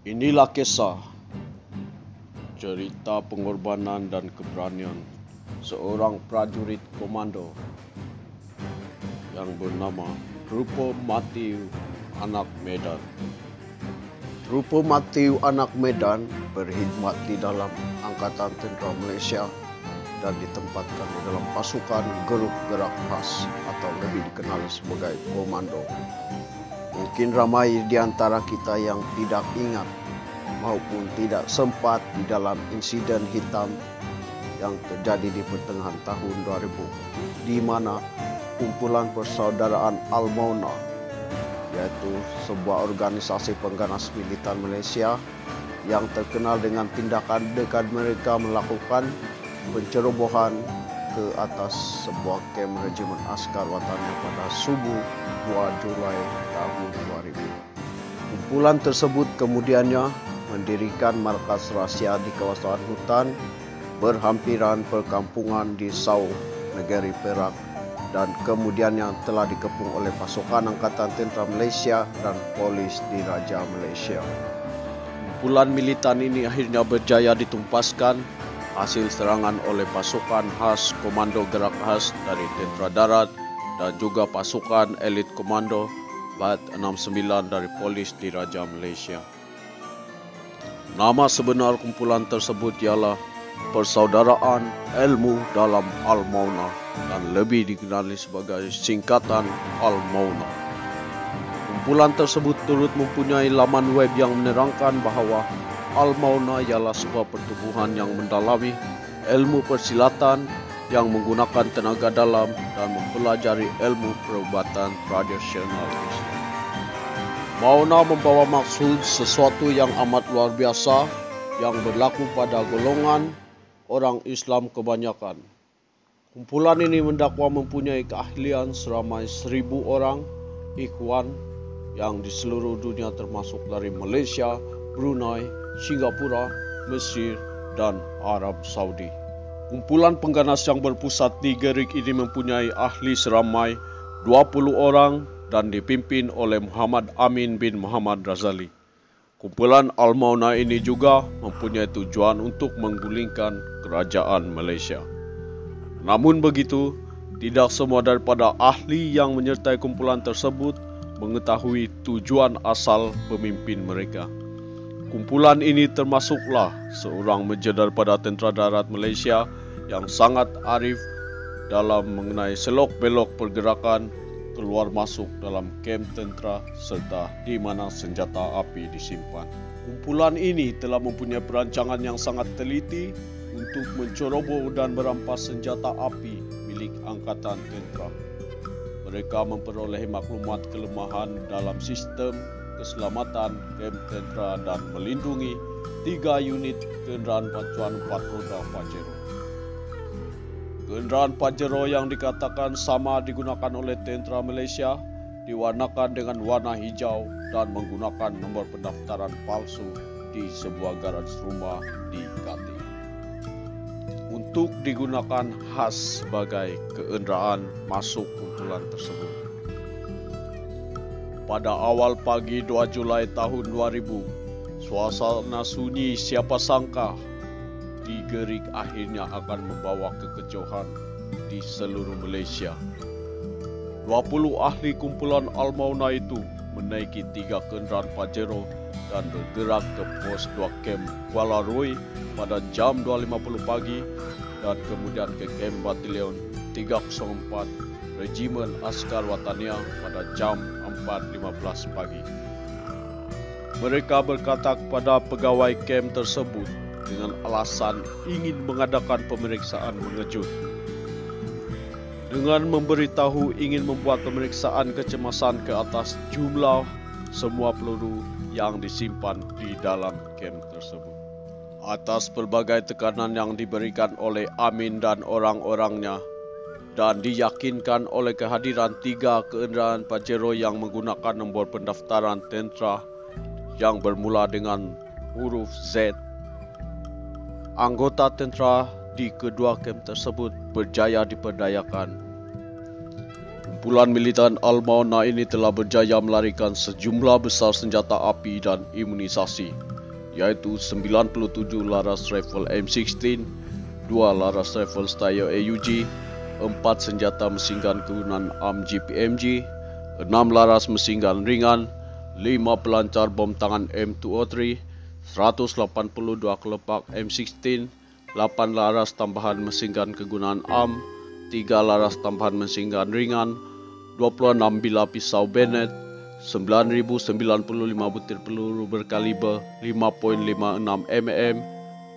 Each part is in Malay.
Inilah kisah cerita pengorbanan dan keberanian seorang prajurit komando yang bernama Trupo Matthew Anak Medan. Trupo Matthew Anak Medan berkhidmat di dalam Angkatan Tentera Malaysia dan ditempatkan di dalam pasukan Grup Gerak Khas atau lebih dikenal sebagai komando. Mungkin ramai di antara kita yang tidak ingat maupun tidak sempat di dalam insiden hitam yang terjadi di pertengahan tahun 2000, di mana kumpulan persaudaraan Al-Mauna, yaitu sebuah organisasi pengganas militer Malaysia yang terkenal dengan tindakan dekat mereka melakukan pencerobohan ke atas sebuah kem regimen askar watannya pada subuh 2 Julai tahun 2000. Kumpulan tersebut kemudiannya mendirikan markas rahsia di kawasan hutan berhampiran perkampungan di Sau, Negeri Perak, dan kemudian yang telah dikepung oleh pasukan Angkatan Tentera Malaysia dan polis di Raja Malaysia. Kumpulan militan ini akhirnya berjaya ditumpaskan hasil serangan oleh pasukan khas Komando Gerak Khas dari Tentera Darat dan juga pasukan elit komando Bat 69 dari polis di Raja Malaysia. Nama sebenar kumpulan tersebut ialah Persaudaraan Ilmu Dalam Al-Mauna dan lebih dikenali sebagai singkatan Al-Mauna. Kumpulan tersebut turut mempunyai laman web yang menerangkan bahawa Al-Mauna ialah sebuah pertubuhan yang mendalami ilmu persilatan yang menggunakan tenaga dalam dan mempelajari ilmu perubatan tradisional Islam. Mauna membawa maksud sesuatu yang amat luar biasa yang berlaku pada golongan orang Islam kebanyakan. Kumpulan ini mendakwa mempunyai keahlian seramai 1,000 orang ikhwan yang di seluruh dunia termasuk dari Malaysia, Brunei, Singapura, Mesir, dan Arab Saudi. Kumpulan pengganas yang berpusat di Gerik ini mempunyai ahli seramai 20 orang dan dipimpin oleh Muhammad Amin bin Muhammad Razali. Kumpulan Al-Mauna ini juga mempunyai tujuan untuk menggulingkan kerajaan Malaysia. Namun begitu, tidak semua daripada ahli yang menyertai kumpulan tersebut mengetahui tujuan asal pemimpin mereka. Kumpulan ini termasuklah seorang meja daripada Tentera Darat Malaysia yang sangat arif dalam mengenai selok-belok pergerakan keluar masuk dalam kem tentera serta di mana senjata api disimpan. Kumpulan ini telah mempunyai perancangan yang sangat teliti untuk menceroboh dan merampas senjata api milik Angkatan Tentera. Mereka memperoleh maklumat kelemahan dalam sistem keselamatan kem tentera dan melindungi 3 unit kenderaan pacuan 4 roda Pajero. Kenderaan Pajero yang dikatakan sama digunakan oleh tentera Malaysia diwarnakan dengan warna hijau dan menggunakan nombor pendaftaran palsu di sebuah garaj rumah di Kating. Untuk digunakan khas sebagai kenderaan masuk kumpulan tersebut. Pada awal pagi 2 Julai tahun 2000, suasana sunyi siapa sangka di Gerik akhirnya akan membawa kekecewaan di seluruh Malaysia. 20 ahli kumpulan Al-Mauna itu menaiki 3 kenderaan Pajero dan bergerak ke pos 2 kem Kuala Rui pada jam 2.50 pagi dan kemudian ke kem Batalion 304 Regimen Askar Watania pada jam 4.15 pagi. Mereka berkata kepada pegawai kem tersebut dengan alasan ingin mengadakan pemeriksaan mengejut. Dengan memberitahu ingin membuat pemeriksaan kecemasan ke atas jumlah semua peluru yang disimpan di dalam kem tersebut. Atas pelbagai tekanan yang diberikan oleh Amin dan orang-orangnya dan diyakinkan oleh kehadiran 3 kenderaan Pajero yang menggunakan nombor pendaftaran tentera yang bermula dengan huruf Z, anggota tentera di kedua kem tersebut berjaya diperdayakan. Kumpulan militan Al-Mauna ini telah berjaya melarikan sejumlah besar senjata api dan imunisasi yaitu 97 laras rifle M16, 2 laras rifle Steyr AUG, 4 senjata mesin gun kegunaan ARM GPMG, 6 laras mesin gun ringan, 5 pelancar bom tangan M203, 182 kelepak M16, 8 laras tambahan mesin gun kegunaan ARM, 3 laras tambahan mesin gun ringan, 26 bilah pisau bayonet, 9.095 butir peluru berkaliber 5.56 mm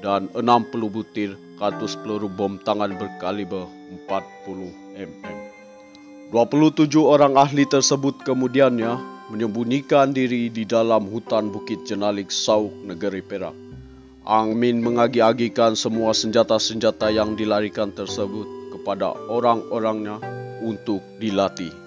dan 60 butir kartus peluru bom tangan berkaliber 40 mm. 27 orang ahli tersebut kemudiannya menyembunyikan diri di dalam hutan Bukit Jenalik, Sauk, Negeri Perak. Amin mengagi-agikan semua senjata-senjata yang dilarikan tersebut kepada orang-orangnya untuk dilatih.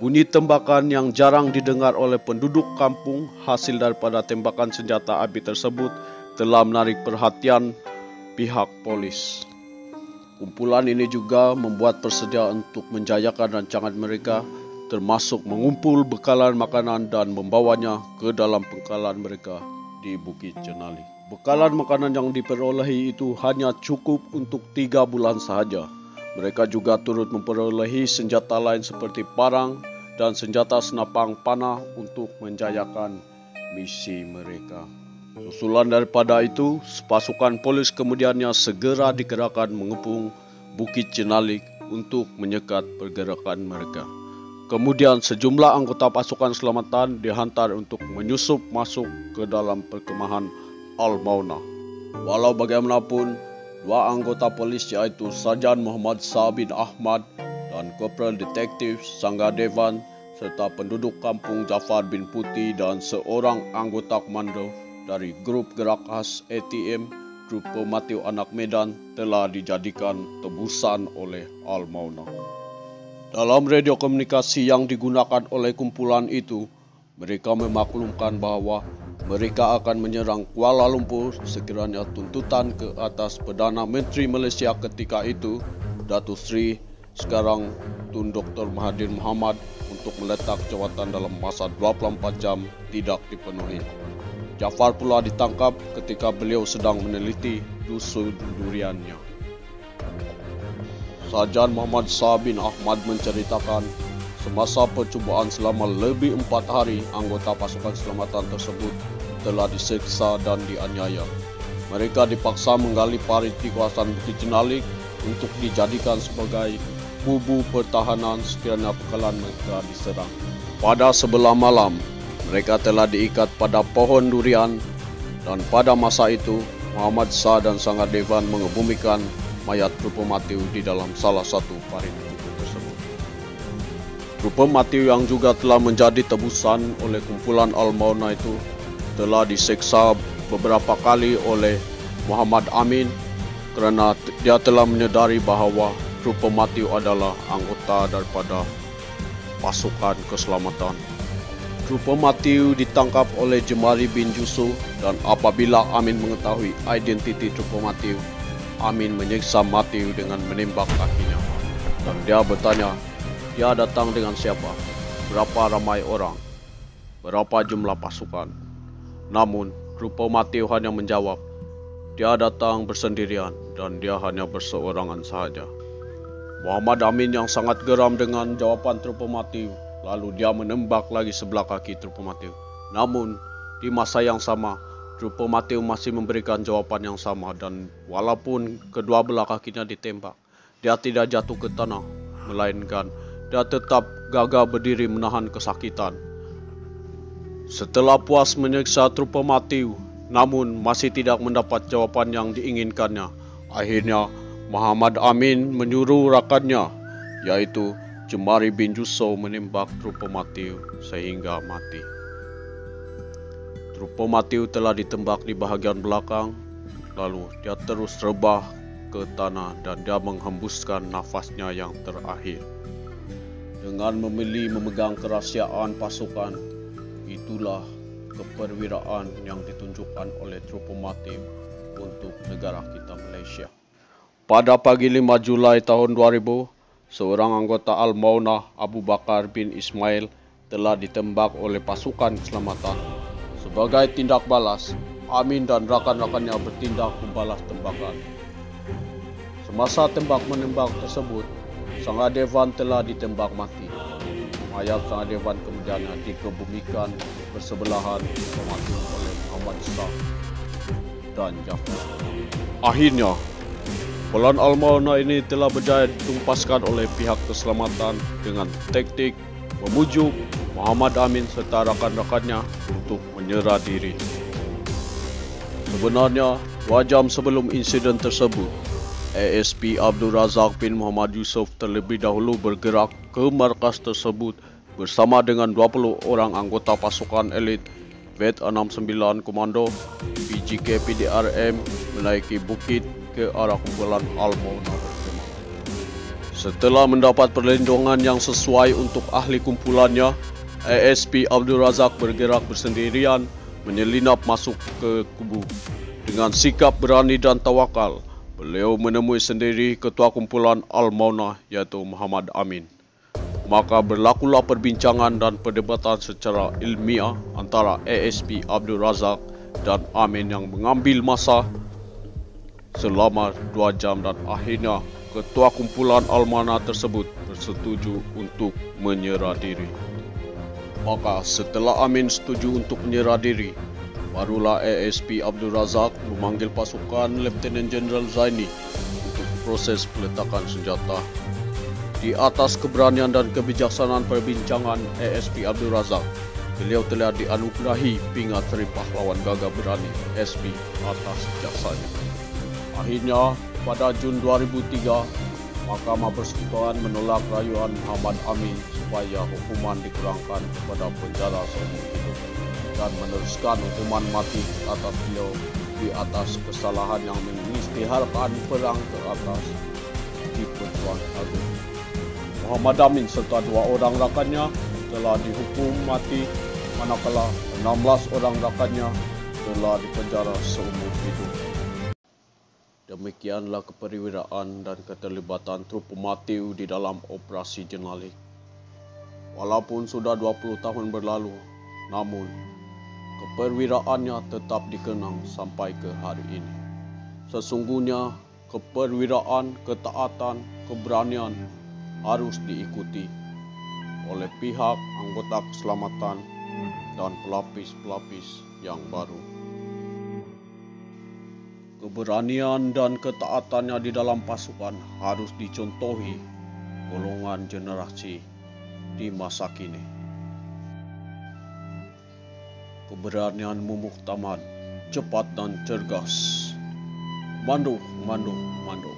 Bunyi tembakan yang jarang didengar oleh penduduk kampung hasil daripada tembakan senjata api tersebut telah menarik perhatian pihak polis. Kumpulan ini juga membuat persediaan untuk menjayakan rancangan mereka, termasuk mengumpul bekalan makanan dan membawanya ke dalam pangkalan mereka di Bukit Jenalik. Bekalan makanan yang diperolehi itu hanya cukup untuk 3 bulan sahaja. Mereka juga turut memperolehi senjata lain seperti parang dan senjata senapang panah untuk menjayakan misi mereka. Susulan daripada itu, pasukan polis kemudiannya segera dikerahkan mengepung Bukit Jenalik untuk menyekat pergerakan mereka. Kemudian sejumlah anggota pasukan selamatan dihantar untuk menyusup masuk ke dalam perkemahan Al-Mauna. Walau bagaimanapun, 2 anggota polis yaitu Sarjan Muhammad Shah bin Ahmad dan Kopral Detektif Sangga Devan serta penduduk kampung Jafar bin Putih dan seorang anggota komando dari grup gerak khas ATM Grup Pematiu Anak Medan telah dijadikan tebusan oleh Al-Mauna. Dalam radio komunikasi yang digunakan oleh kumpulan itu, mereka memaklumkan bahwa mereka akan menyerang Kuala Lumpur sekiranya tuntutan ke atas Perdana Menteri Malaysia ketika itu, Datuk Seri sekarang Tun Dr. Mahathir Mohamad, untuk meletak jawatan dalam masa 24 jam tidak dipenuhi. Jafar pula ditangkap ketika beliau sedang meneliti dusun duriannya. Sarjan Muhammad Shah bin Ahmad menceritakan, semasa percubaan selama lebih 4 hari, anggota pasukan selamatan tersebut telah diseksa dan dianiaya. Mereka dipaksa menggali parit di kawasan Bukit Jenalik untuk dijadikan sebagai bubu pertahanan sekiranya pangkalan mereka diserang. Pada sebelah malam, mereka telah diikat pada pohon durian dan pada masa itu Muhammad Shah dan Sangga Devan mengebumikan mayat Rupa Matiu di dalam salah satu parit buku tersebut. Rupa Matiu yang juga telah menjadi tebusan oleh kumpulan Al-Mauna itu telah diseksa beberapa kali oleh Muhammad Amin kerana dia telah menyedari bahawa Rupa Matiu adalah anggota daripada pasukan keselamatan. Rupa Matiu ditangkap oleh Jemari bin Yusuf dan apabila Amin mengetahui identiti Rupa Matiu, Amin menyiksa Matiu dengan menembak kakinya. Dan dia bertanya, dia datang dengan siapa? Berapa ramai orang? Berapa jumlah pasukan? Namun, Rupa Matiu hanya menjawab, dia datang bersendirian dan dia hanya berseorangan sahaja. Muhammad Amin yang sangat geram dengan jawaban Rupa Matiu, lalu dia menembak lagi sebelah kaki Rupa Matiu. Namun, di masa yang sama, Rupa Matiu masih memberikan jawaban yang sama dan walaupun kedua belah kakinya ditembak, dia tidak jatuh ke tanah, melainkan dia tetap gagah berdiri menahan kesakitan. Setelah puas menyiksa Rupa Matiu, namun masih tidak mendapat jawaban yang diinginkannya, akhirnya Muhammad Amin menyuruh rakannya, yaitu Jemari bin Yusuf, menembak Rupa Matiu sehingga mati. Rupa Matiu telah ditembak di bahagian belakang, lalu dia terus rebah ke tanah dan dia menghembuskan nafasnya yang terakhir. Dengan memilih memegang kerahsiaan pasukan, itulah keperwiraan yang ditunjukkan oleh Rupa Matiu untuk negara kita Malaysia. Pada pagi 5 Julai tahun 2000, seorang anggota Al-Mauna, Abu Bakar bin Ismail, telah ditembak oleh pasukan keselamatan. Sebagai tindak balas, Amin dan rakan-rakannya bertindak membalas tembakan. Semasa tembak-menembak tersebut, Sang Adewan telah ditembak mati. Mayat Sang Adewan kemudian dikebumikan bersebelahan mati oleh Muhammad Shah dan Jafar. Akhirnya, kumpulan Al-Mauna ini telah berjaya ditumpaskan oleh pihak keselamatan dengan taktik memujuk Muhammad Amin serta rakan-rakannya untuk menyerah diri. Sebenarnya, 2 jam sebelum insiden tersebut, ASP Abdul Razak bin Muhammad Yusof terlebih dahulu bergerak ke markas tersebut bersama dengan 20 orang anggota pasukan elit VET 69 Komando PGK PDRM menaiki bukit ke arah kumpulan Al-Mauna. Setelah mendapat perlindungan yang sesuai untuk ahli kumpulannya, ASP Abdul Razak bergerak bersendirian menyelinap masuk ke kubu. Dengan sikap berani dan tawakal, beliau menemui sendiri ketua kumpulan Al-Mauna iaitu Muhammad Amin. Maka berlakulah perbincangan dan perdebatan secara ilmiah antara ASP Abdul Razak dan Amin yang mengambil masa selama 2 jam dan akhirnya ketua kumpulan Al-Mauna tersebut bersetuju untuk menyerah diri. Maka setelah Amin setuju untuk menyerah diri, barulah ASP Abdul Razak memanggil pasukan Letnan Jeneral Zaini untuk proses peletakan senjata. Di atas keberanian dan kebijaksanaan perbincangan ASP Abdul Razak, beliau telah dianugerahi pingat Seri Pahlawan Gagah Berani SP atas jasanya. Akhirnya, pada Jun 2003, Mahkamah Persekutuan menolak rayuan Muhammad Amin supaya hukuman dikurangkan kepada penjara seumur hidup dan meneruskan hukuman mati atas beliau di atas kesalahan yang mengisytiharkan perang ke atas di Pertuan Agung. Muhammad Amin serta 2 orang rakannya telah dihukum mati, manakala 16 orang rakannya telah dipenjara seumur hidup. Demikianlah keperwiraan dan keterlibatan trup pematiu di dalam operasi Jenalik. Walaupun sudah 20 tahun berlalu, namun keperwiraannya tetap dikenang sampai ke hari ini. Sesungguhnya, keperwiraan, ketaatan, keberanian harus diikuti oleh pihak anggota keselamatan dan pelapis-pelapis yang baru. Keberanian dan ketaatannya di dalam pasukan harus dicontohi golongan generasi di masa kini. Keberanianmu muktamad, cepat dan cergas. Mando, mando, mando.